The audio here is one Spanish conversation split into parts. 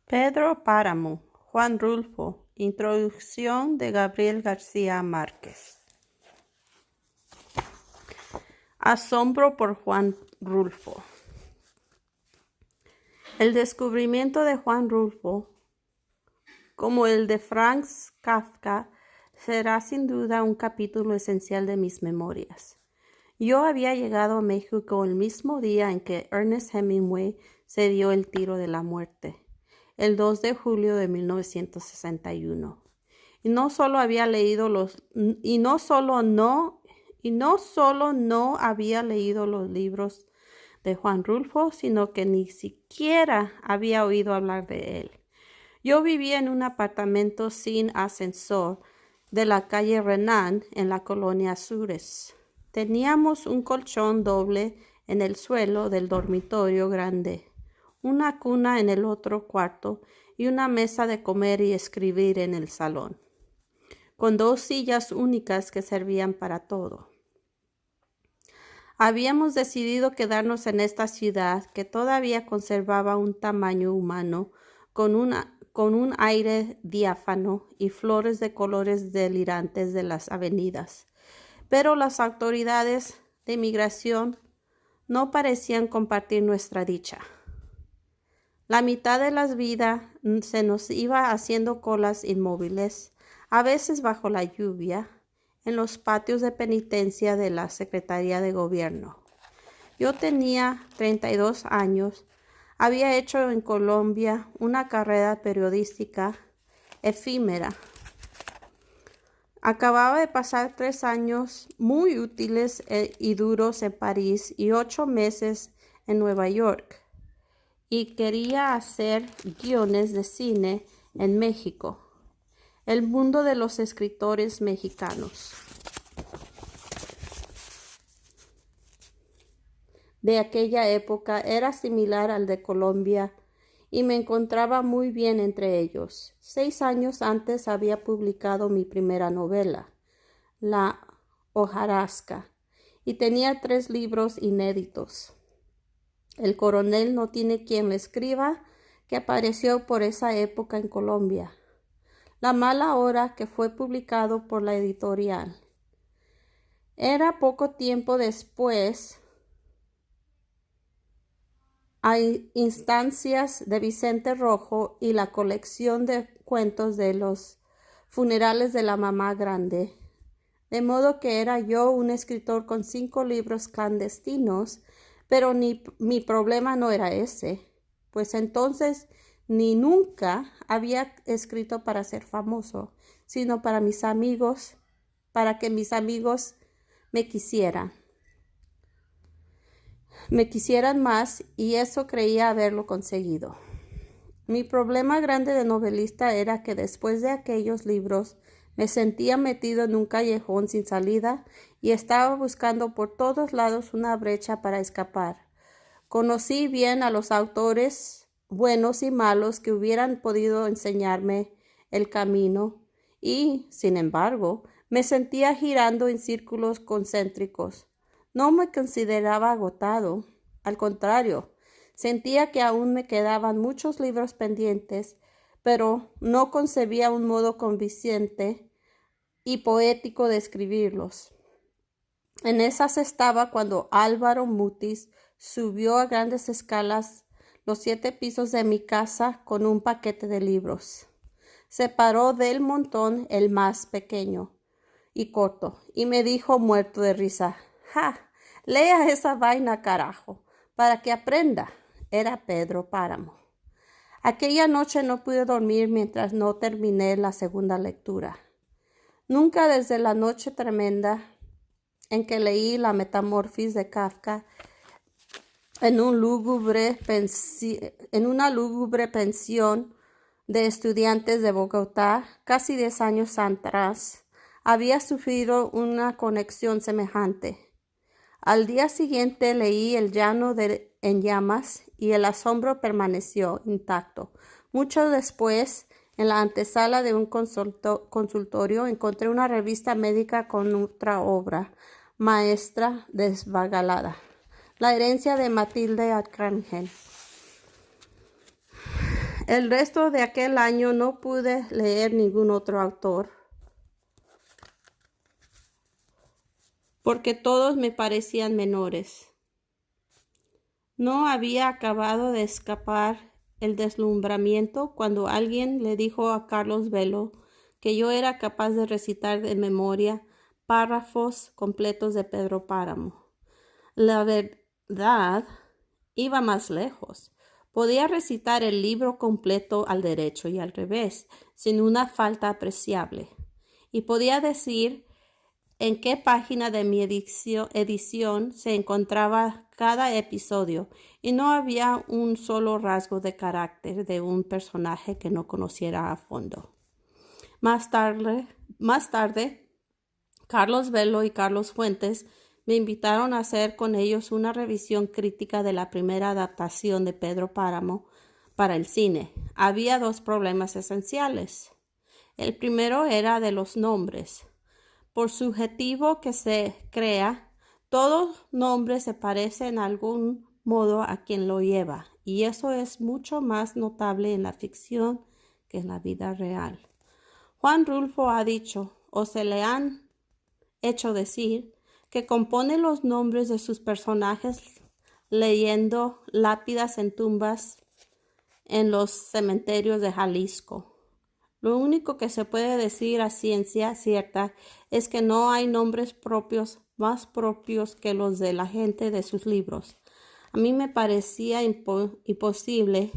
Pedro Páramo, Juan Rulfo. Introducción de Gabriel García Márquez. Asombro por Juan Rulfo. El descubrimiento de Juan Rulfo, como el de Franz Kafka, será sin duda un capítulo esencial de mis memorias. Yo había llegado a México el mismo día en que Ernest Hemingway se dio el tiro de la muerte, el 2 de julio de 1961. Y no solo no había leído los libros de Juan Rulfo, sino que ni siquiera había oído hablar de él. Yo vivía en un apartamento sin ascensor de la calle Renan en la colonia Azures. Teníamos un colchón doble en el suelo del dormitorio grande, una cuna en el otro cuarto y una mesa de comer y escribir en el salón, con 2 sillas únicas que servían para todo. Habíamos decidido quedarnos en esta ciudad que todavía conservaba un tamaño humano, con un aire diáfano y flores de colores delirantes de las avenidas. Pero las autoridades de inmigración no parecían compartir nuestra dicha. La mitad de las vidas se nos iba haciendo colas inmóviles, a veces bajo la lluvia, en los patios de penitencia de la Secretaría de Gobierno. Yo tenía 32 años, había hecho en Colombia una carrera periodística efímera. Acababa de pasar 3 años muy útiles y duros en París y 8 meses en Nueva York. Y quería hacer guiones de cine en México, el mundo de los escritores mexicanos de aquella época era similar al de Colombia y me encontraba muy bien entre ellos. 6 años antes había publicado mi primera novela, La hojarasca, y tenía 3 libros inéditos. El coronel no tiene quien le escriba, que apareció por esa época en Colombia. La mala hora, que fue publicado por la editorial. Era poco tiempo después, a instancias de Vicente Rojo y la colección de cuentos de los funerales de la mamá grande. De modo que era yo un escritor con 5 libros clandestinos, pero mi problema no era ese, pues entonces ni nunca había escrito para ser famoso, sino para mis amigos, para que mis amigos me quisieran más, y eso creía haberlo conseguido. Mi problema grande de novelista era que después de aquellos libros me sentía metido en un callejón sin salida y estaba buscando por todos lados una brecha para escapar. Conocí bien a los autores buenos y malos que hubieran podido enseñarme el camino y, sin embargo, me sentía girando en círculos concéntricos. No me consideraba agotado, al contrario, sentía que aún me quedaban muchos libros pendientes, pero no concebía un modo convincente y poético de escribirlos. En esas estaba cuando Álvaro Mutis subió a grandes escalas los 7 pisos de mi casa con un paquete de libros. Separó del montón el más pequeño y corto y me dijo muerto de risa: ¡Ja! Lea esa vaina, carajo, para que aprenda. Era Pedro Páramo. Aquella noche no pude dormir mientras no terminé la segunda lectura. Nunca desde la noche tremenda en que leí La Metamorfosis de Kafka en una lúgubre pensión de estudiantes de Bogotá, casi 10 años atrás, había sufrido una conexión semejante. Al día siguiente leí El llano en llamas y el asombro permaneció intacto. Mucho después, en la antesala de un consultorio, encontré una revista médica con otra obra maestra desvagalada, La herencia de Matilde Arcángel. El resto de aquel año no pude leer ningún otro autor, porque todos me parecían menores. No había acabado de escapar el deslumbramiento cuando alguien le dijo a Carlos Velo que yo era capaz de recitar de memoria párrafos completos de Pedro Páramo. La verdad, iba más lejos. Podía recitar el libro completo al derecho y al revés, sin una falta apreciable. Y podía decir en qué página de mi edición se encontraba cada episodio, y no había un solo rasgo de carácter de un personaje que no conociera a fondo. Más tarde, Carlos Velo y Carlos Fuentes me invitaron a hacer con ellos una revisión crítica de la primera adaptación de Pedro Páramo para el cine. Había dos problemas esenciales. El primero era de los nombres. Por subjetivo que se crea, todo nombre se parece en algún modo a quien lo lleva, y eso es mucho más notable en la ficción que en la vida real. Juan Rulfo ha dicho, o se le han hecho decir, que compone los nombres de sus personajes leyendo lápidas en tumbas en los cementerios de Jalisco. Lo único que se puede decir a ciencia cierta es que no hay nombres propios más propios que los de la gente de sus libros. A mí me parecía imposible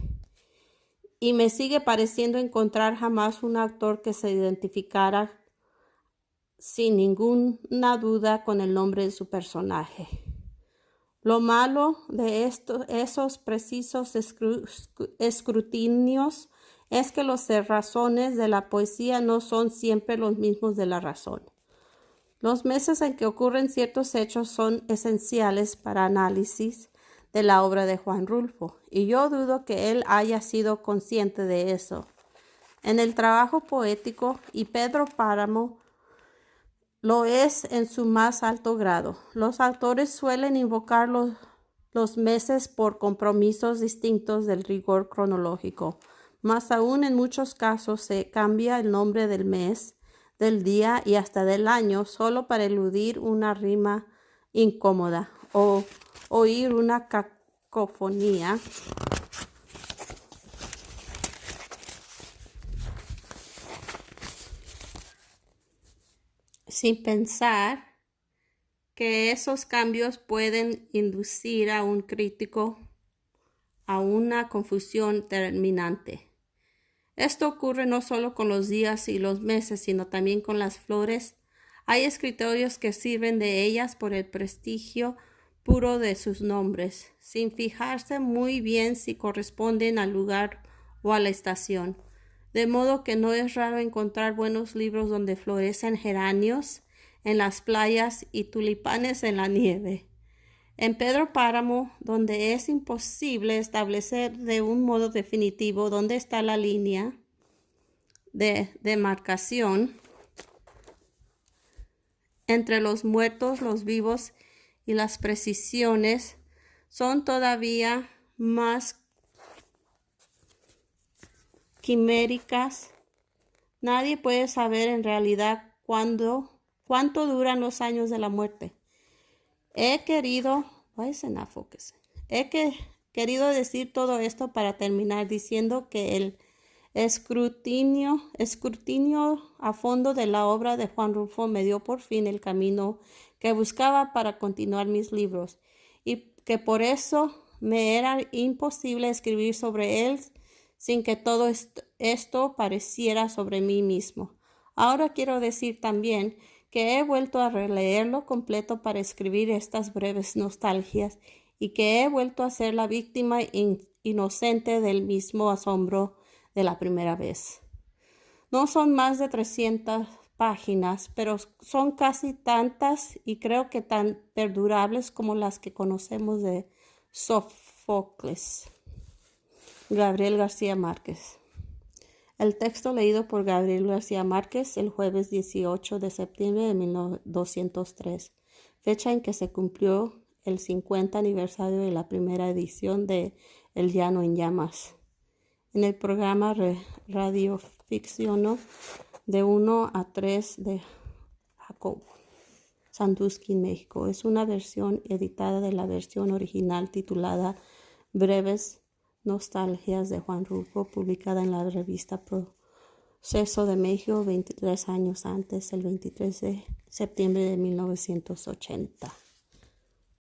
y me sigue pareciendo encontrar jamás un autor que se identificara sin ninguna duda con el nombre de su personaje. Lo malo de esos precisos escrutinios es que los cerrazones de la poesía no son siempre los mismos de la razón. Los meses en que ocurren ciertos hechos son esenciales para análisis de la obra de Juan Rulfo, y yo dudo que él haya sido consciente de eso. En el trabajo poético, y Pedro Páramo lo es en su más alto grado, los autores suelen invocar los meses por compromisos distintos del rigor cronológico. Más aún en muchos casos se cambia el nombre del mes, del día y hasta del año solo para eludir una rima incómoda o oír una cacofonía sin pensar que esos cambios pueden inducir a un crítico a una confusión terminante. Esto ocurre no solo con los días y los meses, sino también con las flores. Hay escritorios que sirven de ellas por el prestigio puro de sus nombres, sin fijarse muy bien si corresponden al lugar o a la estación. De modo que no es raro encontrar buenos libros donde florecen geranios en las playas y tulipanes en la nieve. En Pedro Páramo, donde es imposible establecer de un modo definitivo dónde está la línea de demarcación entre los muertos, los vivos y las precisiones, son todavía más quiméricas. Nadie puede saber en realidad cuánto duran los años de la muerte. He querido decir todo esto para terminar diciendo que el escrutinio a fondo de la obra de Juan Rulfo me dio por fin el camino que buscaba para continuar mis libros, y que por eso me era imposible escribir sobre él sin que todo esto pareciera sobre mí mismo. Ahora quiero decir también que he vuelto a releerlo completo para escribir estas breves nostalgias, y que he vuelto a ser la víctima inocente del mismo asombro de la primera vez. No son más de 300 páginas, pero son casi tantas y creo que tan perdurables como las que conocemos de Sófocles. Gabriel García Márquez. El texto leído por Gabriel García Márquez el jueves 18 de septiembre de 1203, fecha en que se cumplió el 50 aniversario de la primera edición de El Llano en Llamas. en el programa radioficcionó de 1 a 3 de Jacobo Sandusky, México. Es una versión editada de la versión original titulada Breves Nostalgias de Juan Rulfo, publicada en la revista Proceso de México 23 años antes, el 23 de septiembre de 1980.